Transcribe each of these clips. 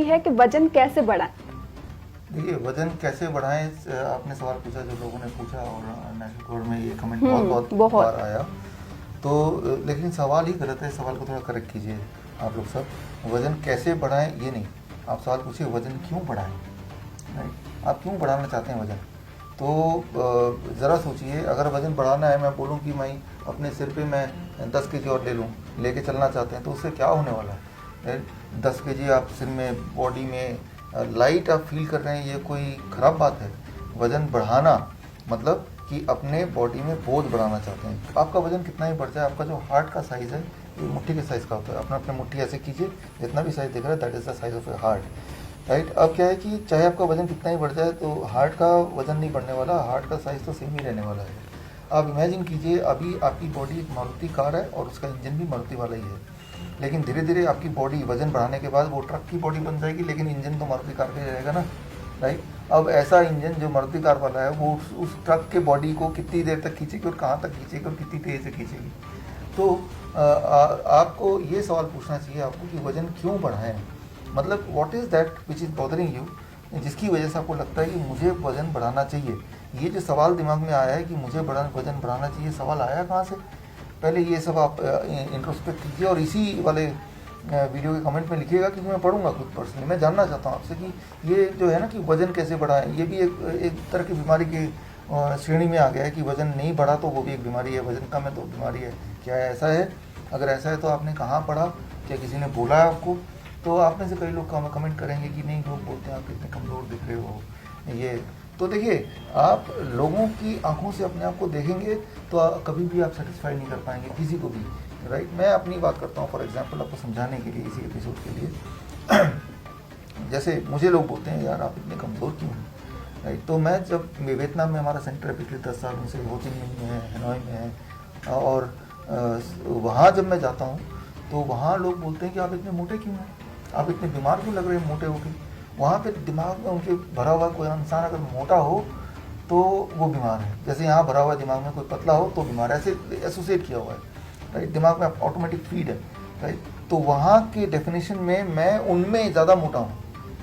है कि वजन कैसे बढ़ाएं। देखिए, वजन कैसे बढ़ाएं, आपने सवाल पूछा, जो लोगों ने पूछा, और नेशनल कोड में ये कमेंट बहुत बार आया। तो लेकिन सवाल ही गलत है, सवाल को थोड़ा करेक्ट कीजिए आप लोग सब। वजन कैसे बढ़ाएं ये नहीं, आप सवाल पूछिए वजन क्यों बढ़ाएं। राइट, आप क्यों बढ़ाना चाहते हैं वजन। तो ज़रा सोचिए, अगर वजन बढ़ाना है, मैं बोलूँ कि मैं अपने सिर पे मैं 10 केजी और ले लूँ, लेके चलना चाहते हैं, तो उससे क्या होने वाला है। 10 केजी आप सिर में, बॉडी में लाइट आप फील कर रहे हैं, ये कोई ख़राब बात है। वज़न बढ़ाना मतलब कि अपने बॉडी में बोझ बढ़ाना चाहते हैं। आपका वज़न कितना ही बढ़ जाए, आपका जो हार्ट का साइज़ है ये मुट्ठी के साइज़ का होता है। अपना अपने मुट्ठी ऐसे कीजिए, जितना भी साइज़ दिख रहा है that is the size of your heart. Right, अब क्या है कि चाहे आपका वज़न कितना ही बढ़ जाए, तो हार्ट का वज़न नहीं बढ़ने वाला, हार्ट का साइज़ तो सेम ही रहने वाला है। आप इमेजिन कीजिए, अभी आपकी बॉडी एक मारुति कार है और उसका इंजन भी मारुति वाला ही है, लेकिन धीरे धीरे आपकी बॉडी वजन बढ़ाने के बाद वो ट्रक की बॉडी बन जाएगी, लेकिन इंजन तो मारुति कार का ही रहेगा ना। राइट, अब ऐसा इंजन जो मारुति कार वाला है, वो उस ट्रक के बॉडी को कितनी देर तक खींचेगी और कहाँ तक खींचेगी और कितनी तेज़ से खींचेगी। तो आपको ये सवाल पूछना चाहिए आपको कि वजन क्यों बढ़ाएं, मतलब what is that which is bothering you, जिसकी वजह से आपको लगता है कि मुझे वजन बढ़ाना चाहिए। ये जो सवाल दिमाग में आया है कि मुझे वजन बढ़ाना चाहिए, सवाल आया कहाँ से। पहले ये सब आप इंट्रोस्पेक्ट कीजिए और इसी वाले वीडियो के कमेंट में लिखिएगा, क्योंकि मैं पढ़ूंगा खुद पर्सनली। मैं जानना चाहता हूँ आपसे कि ये जो है ना कि वज़न कैसे बढ़ाएं, ये भी एक तरह की बीमारी की श्रेणी में आ गया है कि वज़न नहीं बढ़ा तो वो भी एक बीमारी है, वज़न कम है तो बीमारी है। क्या ऐसा है? अगर ऐसा है तो आपने कहाँ पढ़ा, क्या किसी ने बोला है आपको? तो आप में से कई लोग कमेंट करेंगे कि नहीं, लोग बोलते हैं आप कितने कमज़ोर दिख रहे हो ये। तो देखिए, आप लोगों की आंखों से अपने आप को देखेंगे तो कभी भी आप सेटिस्फाई नहीं कर पाएंगे किसी को भी। राइट, मैं अपनी बात करता हूँ फॉर एग्जांपल, आपको समझाने के लिए इसी एपिसोड के लिए। जैसे मुझे लोग बोलते हैं यार आप इतने कमज़ोर क्यों हैं। राइट, तो मैं जब वियतनाम में हमारा सेंटर है पिछले 10 सालों से, हो चिन मिन में है, हनोई में है, और वहाँ जब मैं जाता हूँ तो वहाँ लोग बोलते हैं कि आप इतने मोटे क्यों हैं, आप इतने बीमार क्यों लग रहे हैं मोटे होकर। वहाँ पे दिमाग में उनके भरा हुआ कोई इंसान अगर मोटा हो तो वो बीमार है, जैसे यहाँ भरा हुआ दिमाग में कोई पतला हो तो बीमार है, ऐसे एसोसिएट किया हुआ है। राइट, दिमाग में ऑटोमेटिक फीड है। राइट, तो वहाँ के डेफिनेशन में मैं उनमें ज़्यादा मोटा हूँ,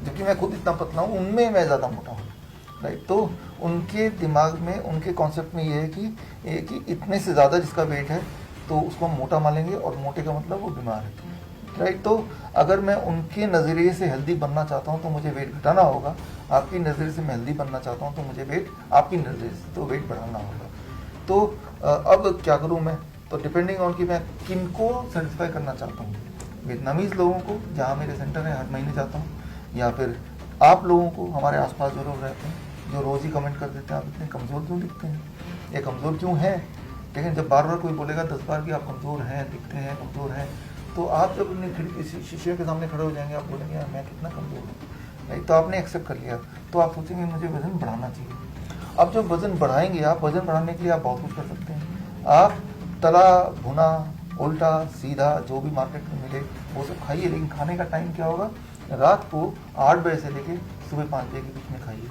जबकि मैं खुद इतना पतला हूँ, उनमें मैं ज़्यादा मोटा हूँ। राइट, तो उनके दिमाग में, उनके कॉन्सेप्ट में ये है कि इतने से ज़्यादा जिसका वेट है तो उसको हम मोटा मानेंगे, और मोटे का मतलब वो बीमार है। राइट, तो अगर मैं उनके नज़रिए से हेल्दी बनना चाहता हूँ तो मुझे वेट घटाना होगा, आपकी नज़रिए से मैं हेल्दी बनना चाहता हूँ तो मुझे वेट, आपकी नज़रिए से तो वेट बढ़ाना होगा। तो अब क्या करूँ मैं, तो डिपेंडिंग ऑन कि मैं किन को सेटिस्फाई करना चाहता हूँ। वियतनामीज़ लोगों को, जहाँ मेरे सेंटर है, हर महीने जाता हूँ, या फिर आप लोगों को, हमारे आसपास जो लोग रहते हैं, जो रोज़ ही कमेंट कर देते हैं आप इतने कमज़ोर क्यों दिखते हैं, ये कमज़ोर क्यों हैं। लेकिन जब बार बार कोई बोलेगा 10 बार कि आप कमज़ोर हैं, दिखते हैं, कमज़ोर हैं, तो आप जब अपनी खिड़की शीशे के सामने खड़े हो जाएंगे, आप बोलेंगे यार मैं कितना कमज़ोर हूँ। राइट, तो आपने एक्सेप्ट कर लिया, तो आप सोचेंगे मुझे वज़न बढ़ाना चाहिए। अब जब वज़न बढ़ाएंगे आप, वज़न बढ़ाने के लिए आप बहुत कुछ कर सकते हैं। आप तला भुना, उल्टा सीधा जो भी मार्केट में मिले वो सब खाइए, लेकिन खाने का टाइम क्या होगा, रात को 8 बजे से लेके सुबह 5 बजे के बीच में खाइए।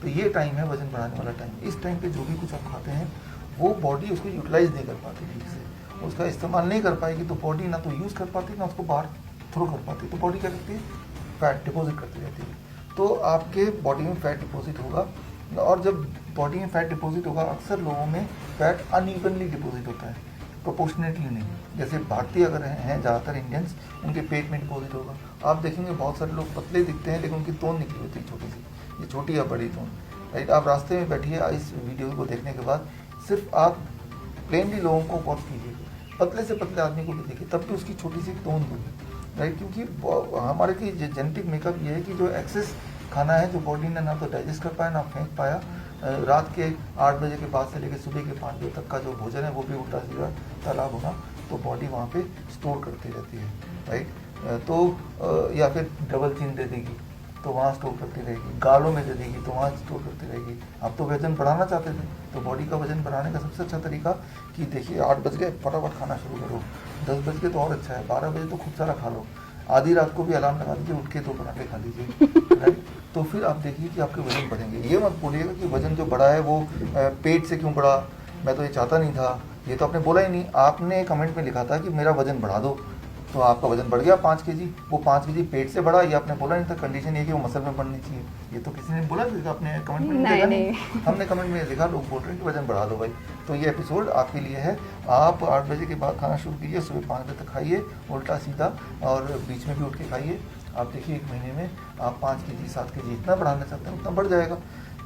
तो ये टाइम है वज़न बढ़ाने वाला टाइम। इस टाइम पे जो भी कुछ आप खाते हैं वो बॉडी उसको यूटिलाइज नहीं कर पाती ठीक से, उसका इस्तेमाल नहीं कर पाएगी, तो बॉडी ना तो यूज़ कर पाती, ना उसको बाहर थ्रो कर पाती। तो बॉडी क्या करती है, फैट डिपॉजिट करती रहती है। तो आपके बॉडी में फैट डिपॉजिट होगा, और जब बॉडी में फैट डिपॉजिट होगा, अक्सर लोगों में फैट अनइवनली डिपॉजिट होता है, प्रोपोर्शनेटली नहीं। जैसे भारतीय अगर हैं ज़्यादातर इंडियंस, उनके पेट में डिपॉजिट होगा। आप देखेंगे बहुत सारे लोग पतले दिखते हैं, लेकिन उनकी तोन निकली होती है छोटी सी, ये छोटी या बड़ी तोन। राइट, आप रास्ते में बैठिए, इस वीडियो को देखने के बाद सिर्फ आप प्लेनली लोगों को वॉच कीजिए, पतले से पतले आदमी को भी देखिए, तब भी उसकी छोटी सी तोन होगी। राइट, क्योंकि हमारे की जेनेटिक मेकअप ये है कि जो एक्सेस खाना है, जो बॉडी ने ना तो डाइजेस्ट कर पाया ना फेंक पाया, रात के 8 बजे के बाद से लेकर सुबह के 5 बजे तक का जो भोजन है वो भी उल्टा सीधा तला भुना, तो बॉडी वहाँ पे स्टोर करती रहती है। राइट, तो या फिर डबल चीन दे देगी तो वहाँ स्टोर करती रहेगी, गालों में दे देगी तो वहाँ स्टोर करती रहेगी। आप तो वजन बढ़ाना चाहते थे, तो बॉडी का वजन बढ़ाने का सबसे अच्छा तरीका कि देखिए 8 बज गए फटाफट खाना शुरू करो, 10 बज गए तो और अच्छा है, 12 बजे तो खूब सारा खा लो, आधी रात को भी अलार्म लगा दीजिए, उठ के 2 पराठे खा लीजिए। राइट, तो फिर आप देखिए कि आपके वजन बढ़ेंगे। ये मत बोलिएगा कि वजन जो बढ़ा है वो पेट से क्यों बढ़ा, मैं तो ये चाहता नहीं था, ये तो आपने बोला ही नहीं। आपने कमेंट में लिखा था कि मेरा वजन बढ़ा दो, तो आपका वजन बढ़ गया 5 केजी। वो 5 केजी पेट से बढ़ा, ये आपने बोला नहीं था, कंडीशन ये कि वो मसल में बढ़नी चाहिए। ये तो किसी ने बोला था, आपने कमेंट में देखा नहीं, हमने कमेंट में देखा लोग बोल रहे हैं कि वजन बढ़ा दो भाई। तो ये एपिसोड आपके लिए है। आप 8 बजे के बाद खाना शुरू कीजिए, सुबह 5 बजे तक खाइए उल्टा सीधा, और बीच में भी उठ के खाइए। आप देखिए 1 महीने में आप 5 केजी 7 केजी इतना बढ़ाना चाहते हैं उतना बढ़ जाएगा।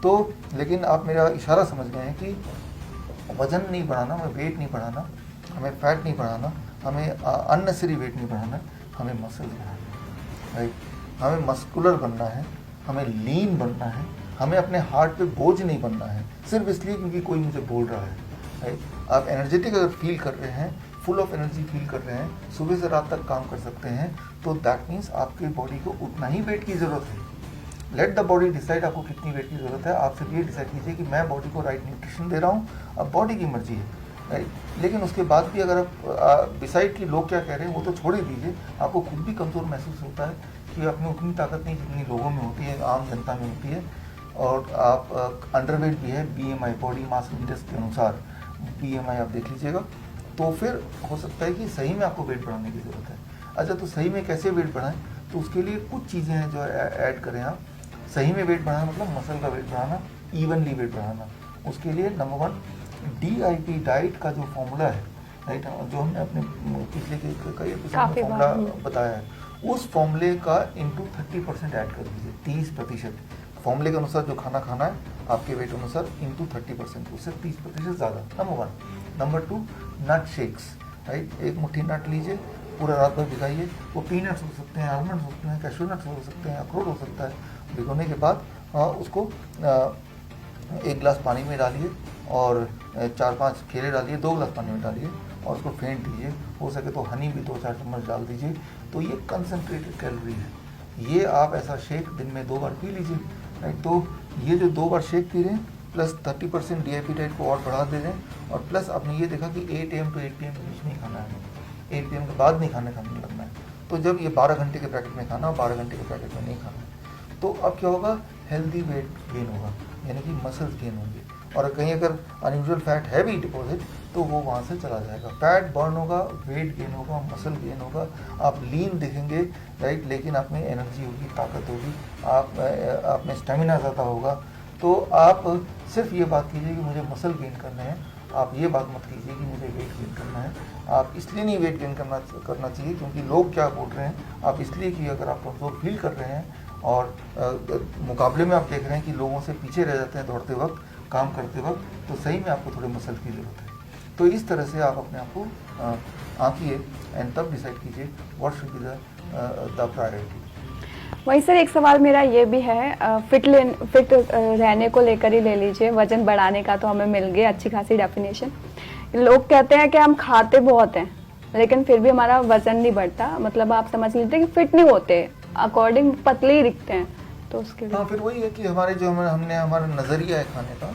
तो लेकिन आप मेरा इशारा समझ गए हैं कि वजन नहीं बढ़ाना, हमें वेट नहीं बढ़ाना, हमें फैट नहीं बढ़ाना, हमें अननेसेसरी वेट नहीं बढ़ाना, हमें मसल बढ़ाना है, राइट। हमें मस्कुलर बनना है, हमें लीन बनना है, हमें अपने हार्ट पे बोझ नहीं बनना है सिर्फ इसलिए क्योंकि कोई मुझे बोल रहा है, राइट। आप एनर्जेटिक अगर फील कर रहे हैं, फुल ऑफ एनर्जी फील कर रहे हैं, सुबह से रात तक काम कर सकते हैं, तो दैट मीन्स आपकी बॉडी को उतना ही वेट की ज़रूरत है। लेट द बॉडी डिसाइड आपको कितनी वेट की ज़रूरत है। आप सिर्फ ये डिसाइड कीजिए कि मैं बॉडी को राइट न्यूट्रिशन दे रहा हूँ। अब बॉडी की मर्जी है, राइट। लेकिन उसके बाद भी अगर आप डिसाइड कि लोग क्या कह रहे हैं वो तो छोड़ ही दीजिए। आपको खुद भी कमज़ोर महसूस होता है कि आप में उतनी ताकत नहीं जितनी लोगों में होती है, आम जनता में होती है। और आप अंडरवेट भी है, BMI बॉडी मास इंडेक्स के अनुसार BMI आप देख लीजिएगा। तो फिर हो सकता है कि सही में आपको वेट बढ़ाने की ज़रूरत है। अच्छा, तो सही में कैसे वेट बढ़ाएं? तो उसके लिए कुछ चीज़ें हैं जो ऐड करें आप। सही में वेट बढ़ाना मतलब मसल का वेट बढ़ाना, इवनली वेट बढ़ाना। उसके लिए नंबर 1 DIP डाइट का जो फॉर्मूला है, राइट, जो हमने अपने पिछले कई एपिसोड में फॉर्मूला बताया है, उस फॉर्मूले का इंटू 30% ऐड कर दीजिए। 30% फॉर्मूले के अनुसार जो खाना खाना है आपके वेट अनुसार इंटू 30%, उससे 30% ज़्यादा। नंबर 1। नंबर 2 नट शेक्स, राइट। एक मुट्ठी नट लीजिए, पूरा रात भर भिगाइए। वो पीनट्स हो सकते हैं, आलमंड्स हो सकते हैं, कैशू नट्स हो सकते हैं, अखरोट हो सकता है। भिगोने के बाद उसको 1 गिलास पानी में डालिए और 4-5 केले डालिए, 2 गिलास पानी में डालिए और उसको फेंट दीजिए। हो सके तो हनी भी 2-4 चम्मच डाल दीजिए। तो ये कंसनट्रेटेड कैलोरी है। ये आप ऐसा शेक दिन में 2 बार पी लीजिए, राइट। तो ये जो 2 बार शेक पी रहे हैं प्लस 30% DIP डाइट को और बढ़ा दे रहे हैं, और प्लस आपने ये देखा कि 8 AM to 8 PM के बीच नहीं खाना है, 8 PM के बाद नहीं खाने लगना है। तो जब ये 12 घंटे के ब्रैकेट में खाना, 12 घंटे के ब्रैकेट में नहीं खाना, तो अब क्या होगा, हेल्दी वेट गेन होगा, यानी कि मसल्स गेन होंगे। और कहीं अगर अनयूजुअल फैट है भी डिपॉजिट तो वो वहाँ से चला जाएगा, फैट बर्न होगा, वेट गेन होगा, मसल गेन होगा, आप लीन दिखेंगे, राइट। लेकिन आप में एनर्जी होगी, ताकत होगी, आप में स्टेमिना ज़्यादा होगा। तो आप सिर्फ ये बात कीजिए कि मुझे मसल गेन करना है, आप ये बात मत कीजिए कि मुझे वेट गेन करना है। आप इसलिए नहीं वेट गेन करना चाहिए क्योंकि लोग क्या बोल रहे हैं, आप इसलिए कि अगर आप कमज़ोर फील कर रहे हैं और मुकाबले में आप देख रहे हैं कि लोगों से पीछे रह जाते हैं दौड़ते वक्त, काम करते वक्त, तो सही में आपको थोड़े मसल की ज़रूरत है। तो इस तरह से आप अपने आप को आंकिए एंड तब डिसाइड कीजिए what should be the priority. वही सर, एक सवाल मेरा ये भी है, फिट रहने को लेकर ही ले लीजिए, वजन बढ़ाने का तो हमें मिल गया अच्छी खासी डेफिनेशन। लोग कहते हैं कि हम खाते बहुत हैं लेकिन फिर भी हमारा वजन नहीं बढ़ता, मतलब आप समझ लीजिए कि फिट नहीं होते, अकॉर्डिंग पतले ही दिखते हैं। तो उसके लिए फिर वही है कि हमारे जो हमने हमारा नज़रिया है खाने का,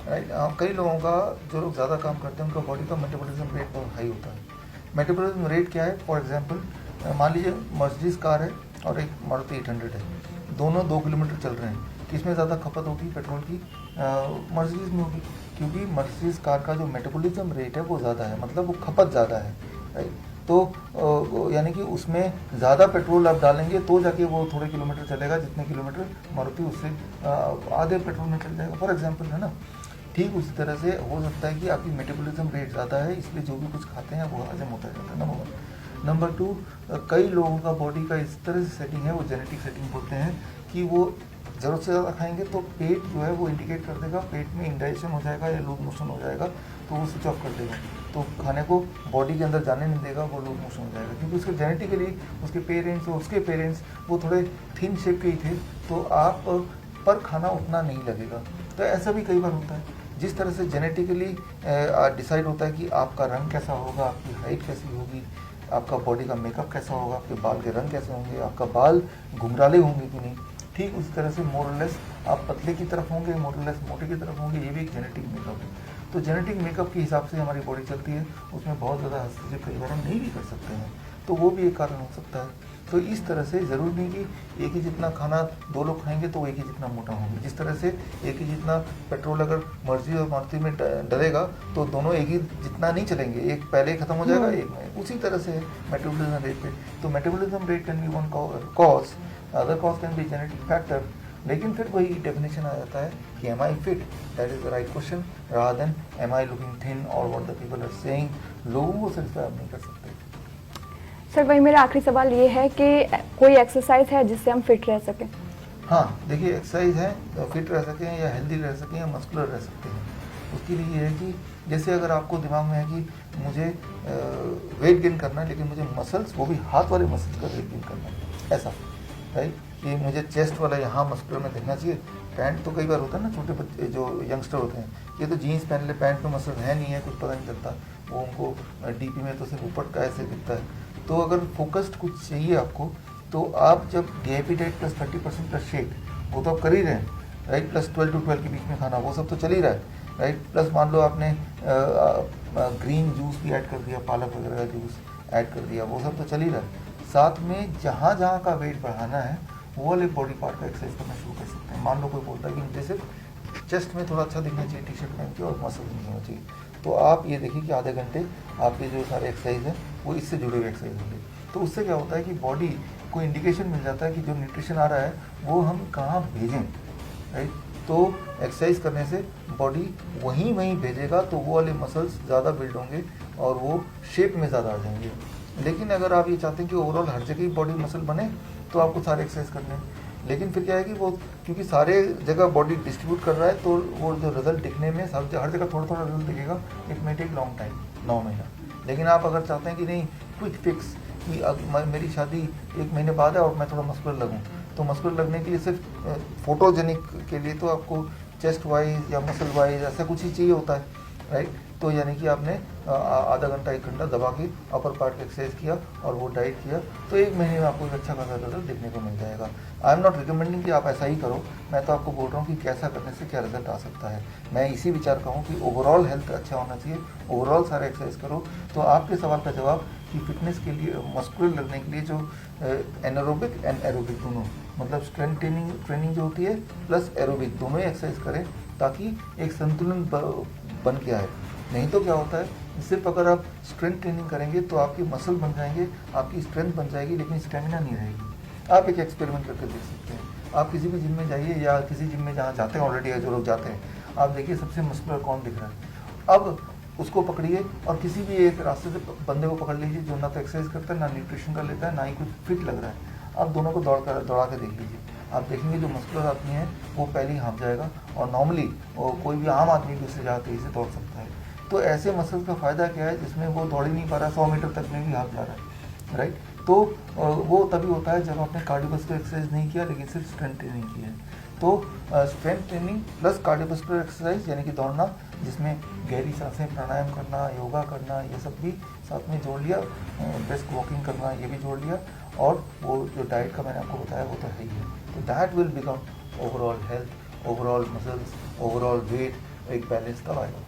राइट। कई लोगों का, जो लोग ज़्यादा काम करते हैं उनका बॉडी का मेटाबॉलिज्म रेट बहुत हाई होता है। मेटाबॉलिज्म रेट क्या है? फॉर एग्जांपल मान लीजिए मर्सिडीज कार है और एक मारुति 800 है, दोनों 2 किलोमीटर चल रहे हैं, किसमें ज़्यादा खपत होगी पेट्रोल की? मर्सिडीज में होगी, क्योंकि मर्सिडीज कार का जो मेटाबॉलिज्म रेट है वो ज़्यादा है, मतलब वो खपत ज़्यादा है, राइट। तो यानी कि उसमें ज़्यादा पेट्रोल आप डालेंगे तो जाके वो थोड़े किलोमीटर चलेगा, जितने किलोमीटर मारुति उससे आधे पेट्रोल में चल जाएगा, फॉर एग्जांपल, है ना। ठीक उसी तरह से हो सकता है कि आपकी मेटाबॉलिज्म रेट ज़्यादा है, इसलिए जो भी कुछ खाते हैं वो हजम होता जाता है, नंबर 1। नंबर 2, कई लोगों का बॉडी का इस तरह से सेटिंग है, वो जेनेटिक सेटिंग बोलते हैं, कि वो ज़रूरत से ज़्यादा खाएंगे तो पेट जो है वो इंडिकेट कर देगा, पेट में इंडाइजेशन हो जाएगा या लूज मोशन हो जाएगा, तो वो स्विच ऑफ कर देगा, तो खाने को बॉडी के अंदर जाने नहीं देगा, वो लूज मोशन हो जाएगा। क्योंकि उसके जेनेटिकली उसके पेरेंट्स और उसके पेरेंट्स वो थोड़े थिन शेप के ही थे, तो आप पर खाना उतना नहीं लगेगा। तो ऐसा भी कई बार होता है। जिस तरह से जेनेटिकली डिसाइड होता है कि आपका रंग कैसा होगा, आपकी हाइट कैसी होगी, आपका बॉडी का मेकअप कैसा होगा, आपके बाल के रंग कैसे होंगे, आपका बाल घुंघराले होंगे कि नहीं, ठीक उसी तरह से मोरलेस आप पतले की तरफ होंगे, मोरलेस मोटे की तरफ होंगे, ये भी एक जेनेटिक मेकअप है। तो जेनेटिक मेकअप के हिसाब से हमारी बॉडी चलती है, उसमें बहुत ज़्यादा हस्तक्षेप कई बार हम नहीं भी कर सकते हैं, तो वो भी एक कारण हो सकता है। तो इस तरह से ज़रूर नहीं कि एक ही जितना खाना 2 लोग खाएंगे तो एक ही जितना मोटा होंगे। जिस तरह से एक ही जितना पेट्रोल अगर मर्जी और मारुति में डलेगा तो दोनों एक ही जितना नहीं चलेंगे, एक पहले ही खत्म हो जाएगा, एक में। उसी तरह से मेटाबॉलिज्म रेट पे, तो metabolism rate can be one cause, other cause can be genetic factor. लेकिन फिर वही डेफिनेशन आ जाता है कि am I fit, that is the right question, rather than am I looking thin और what the people are saying. लोगों को सेटिस्फाई आप नहीं कर सकते। सर वही मेरा आखिरी सवाल ये है कि कोई एक्सरसाइज है जिससे हम फिट रह सकें? हाँ, देखिए एक्सरसाइज है तो फिट रह सकें या हेल्दी रह सकें या मस्कुलर रह सकते हैं। उसके लिए ये है कि जैसे अगर आपको दिमाग में है कि मुझे वेट गेन करना है, लेकिन मुझे मसल्स, वो भी हाथ वाले मसल्स का वेट गेन करना है, ऐसा राइट, कि मुझे चेस्ट वाला यहाँ मस्कुलर में दिखना चाहिए। पैंट तो कई बार होता है ना, छोटे बच्चे जो यंगस्टर होते हैं, ये तो जीन्स पहन ले, पैंट में मसल है नहीं है, कुछ पता नहीं चलता, वो उनको डीपी में तो सिर्फ ऊपर का ऐसे दिखता है। तो अगर फोकस्ड कुछ चाहिए आपको, तो आप जब DIP diet plus 30% plus shake, वो तो आप कर ही रहे हैं राइट, प्लस 12 to 12 के बीच में खाना, वो सब तो चल ही रहा है राइट। प्लस मान लो आपने ग्रीन जूस भी ऐड कर दिया, पालक वगैरह का जूस ऐड कर दिया, वो सब तो चल ही रहा है। साथ में जहाँ जहाँ का वेट बढ़ाना है वो वाले बॉडी पार्ट का एक्सरसाइज करना शुरू कर सकते हैं। मान लो कोई बोलता है कि मुझे सिर्फ चेस्ट में थोड़ा अच्छा दिखना चाहिए टी शर्ट पहन के और मसल नहीं होना चाहिए, तो आप ये देखिए कि आधे घंटे आपके जो सारे एक्सरसाइज हैं वो इससे जुड़े हुए एक्सरसाइज होंगे। तो उससे क्या होता है कि बॉडी को इंडिकेशन मिल जाता है कि जो न्यूट्रिशन आ रहा है वो हम कहाँ भेजें राइट। तो एक्सरसाइज करने से बॉडी वहीं भेजेगा, तो वो वाले मसल्स ज़्यादा बिल्ड होंगे और वो शेप में ज़्यादा आ जाएंगे। लेकिन अगर आप ये चाहते हैं कि ओवरऑल हर जगह ही बॉडी मसल बने, तो आपको सारे एक्सरसाइज करने हैं। लेकिन फिर क्या है कि वो क्योंकि सारे जगह बॉडी डिस्ट्रीब्यूट कर रहा है, तो वो जो रिजल्ट दिखने में हर जगह थोड़ा थोड़ा रिजल्ट दिखेगा, it may take long time, 9 महीना। लेकिन आप अगर चाहते हैं कि नहीं क्विक फिक्स, कि मेरी शादी 1 महीने बाद है और मैं थोड़ा मस्कुलर लगूँ, तो मस्कुलर लगने के लिए सिर्फ फोटोजेनिक के लिए तो आपको चेस्ट वाइज या मसल वाइज ऐसा कुछ ही चाहिए होता है राइट। तो यानी कि आपने आधा घंटा 1 घंटा दबा के अपर पार्ट का एक्सरसाइज किया और वो डाइट किया, तो 1 महीने में आपको एक अच्छा खासा रिजल्ट देखने को मिल जाएगा। आई एम नॉट रिकमेंडिंग कि आप ऐसा ही करो, मैं तो आपको बोल रहा हूँ कि कैसा करने से क्या रिजल्ट आ सकता है। मैं इसी विचार का हूँ कि ओवरऑल हेल्थ अच्छा होना चाहिए, ओवरऑल सारा एक्सरसाइज करो। तो आपके सवाल का जवाब कि फिटनेस के लिए, मस्कुलर लगने के लिए जो एनारोबिक एंड एरोबिक दोनों, मतलब स्ट्रेंथ ट्रेनिंग जो होती है प्लस एरोबिक, दोनों ही एक्सरसाइज करें ताकि एक संतुलन बन के आए। नहीं तो क्या होता है, सिर्फ अगर आप स्ट्रेंथ ट्रेनिंग करेंगे तो आपके मसल बन जाएंगे, आपकी स्ट्रेंथ बन जाएगी, लेकिन स्टेमिना नहीं रहेगी। आप एक एक्सपेरिमेंट करके देख सकते हैं। आप किसी भी जिम में जाइए या किसी जिम में जहाँ जाते हैं ऑलरेडी है जो लोग जाते हैं, आप देखिए सबसे मस्कुलर कौन दिख रहा है। अब उसको पकड़िए और किसी भी एक रास्ते से बंदे को पकड़ लीजिए जो ना तो एक्सरसाइज करता है, ना न्यूट्रिशन का लेता है, ना ही कुछ फिट लग रहा है। आप दोनों को दौड़ा के देख लीजिए, आप देखेंगे जो मस्कुलर आदमी है वो पहले ही हाँफ जाएगा, और नॉर्मली कोई भी आम आदमी भी उससे ज़्यादा तेज़ी से दौड़ सकता है। तो ऐसे मसल्स का फ़ायदा क्या है जिसमें वो दौड़ ही नहीं पा रहा, 100 मीटर तक में भी हाँफ जा रहा है राइट। तो वो तभी होता है जब आपने कार्डियोवास्कुलर एक्सरसाइज नहीं किया, लेकिन सिर्फ स्ट्रेंथ ट्रेनिंग की है। तो strength training plus cardiovascular exercise यानी कि दौड़ना, जिसमें गहरी सांसें, प्राणायाम करना, योगा करना, ये सब भी साथ में जोड़ लिया, ब्रिस्क वॉकिंग करना ये भी जोड़ लिया, और वो जो डाइट का मैंने आपको बताया वो तो है ही है। तो that will become overall health, overall muscles, overall wait, एक बैलेंस तब आएगा।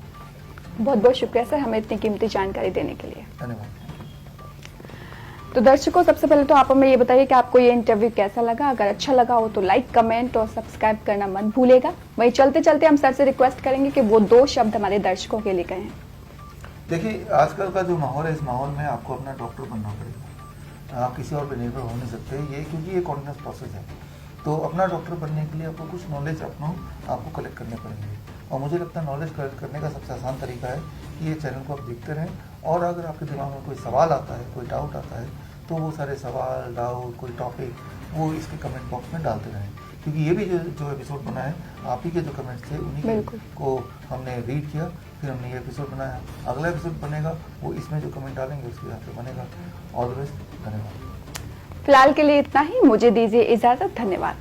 बहुत बहुत शुक्रिया सर हमें इतनी कीमती जानकारी देने के लिए। धन्यवाद। तो दर्शकों, सबसे पहले तो आप हमें ये बताइए कि आपको ये इंटरव्यू कैसा लगा। अगर अच्छा लगा हो तो लाइक, कमेंट और सब्सक्राइब करना मत भूलेगा। वहीं चलते चलते हम सर से रिक्वेस्ट करेंगे कि वो 2 शब्द हमारे दर्शकों के लिए कहें। देखिए, आजकल का जो माहौल है, इस माहौल में आपको अपना डॉक्टर बनना पड़ेगा। आप किसी और पर निर्भर हो नहीं सकते, ये क्योंकि ये कॉन्टिन्यूस प्रोसेस है। तो अपना डॉक्टर बनने के लिए आपको कुछ नॉलेज आपको कलेक्ट करने पड़ेंगे, और मुझे लगता है नॉलेज कलेक्ट करने का सबसे आसान तरीका है कि ये चैनल को आप देखते रहें, और अगर आपके दिमाग में कोई सवाल आता है, कोई डाउट आता है, तो वो सारे सवाल, डाउट, कोई टॉपिक वो इसके कमेंट बॉक्स में डालते रहें, क्योंकि ये भी जो एपिसोड बना है आप ही के जो कमेंट्स थे उन्हीं को हमने रीड किया, फिर हमने ये एपिसोड बनाया। अगला एपिसोड बनेगा वो इसमें जो कमेंट डालेंगे उसके हिसाब से बनेगा। ऑल द बेस्ट, धन्यवाद। फिलहाल के लिए इतना ही, मुझे दीजिए इजाजत। धन्यवाद।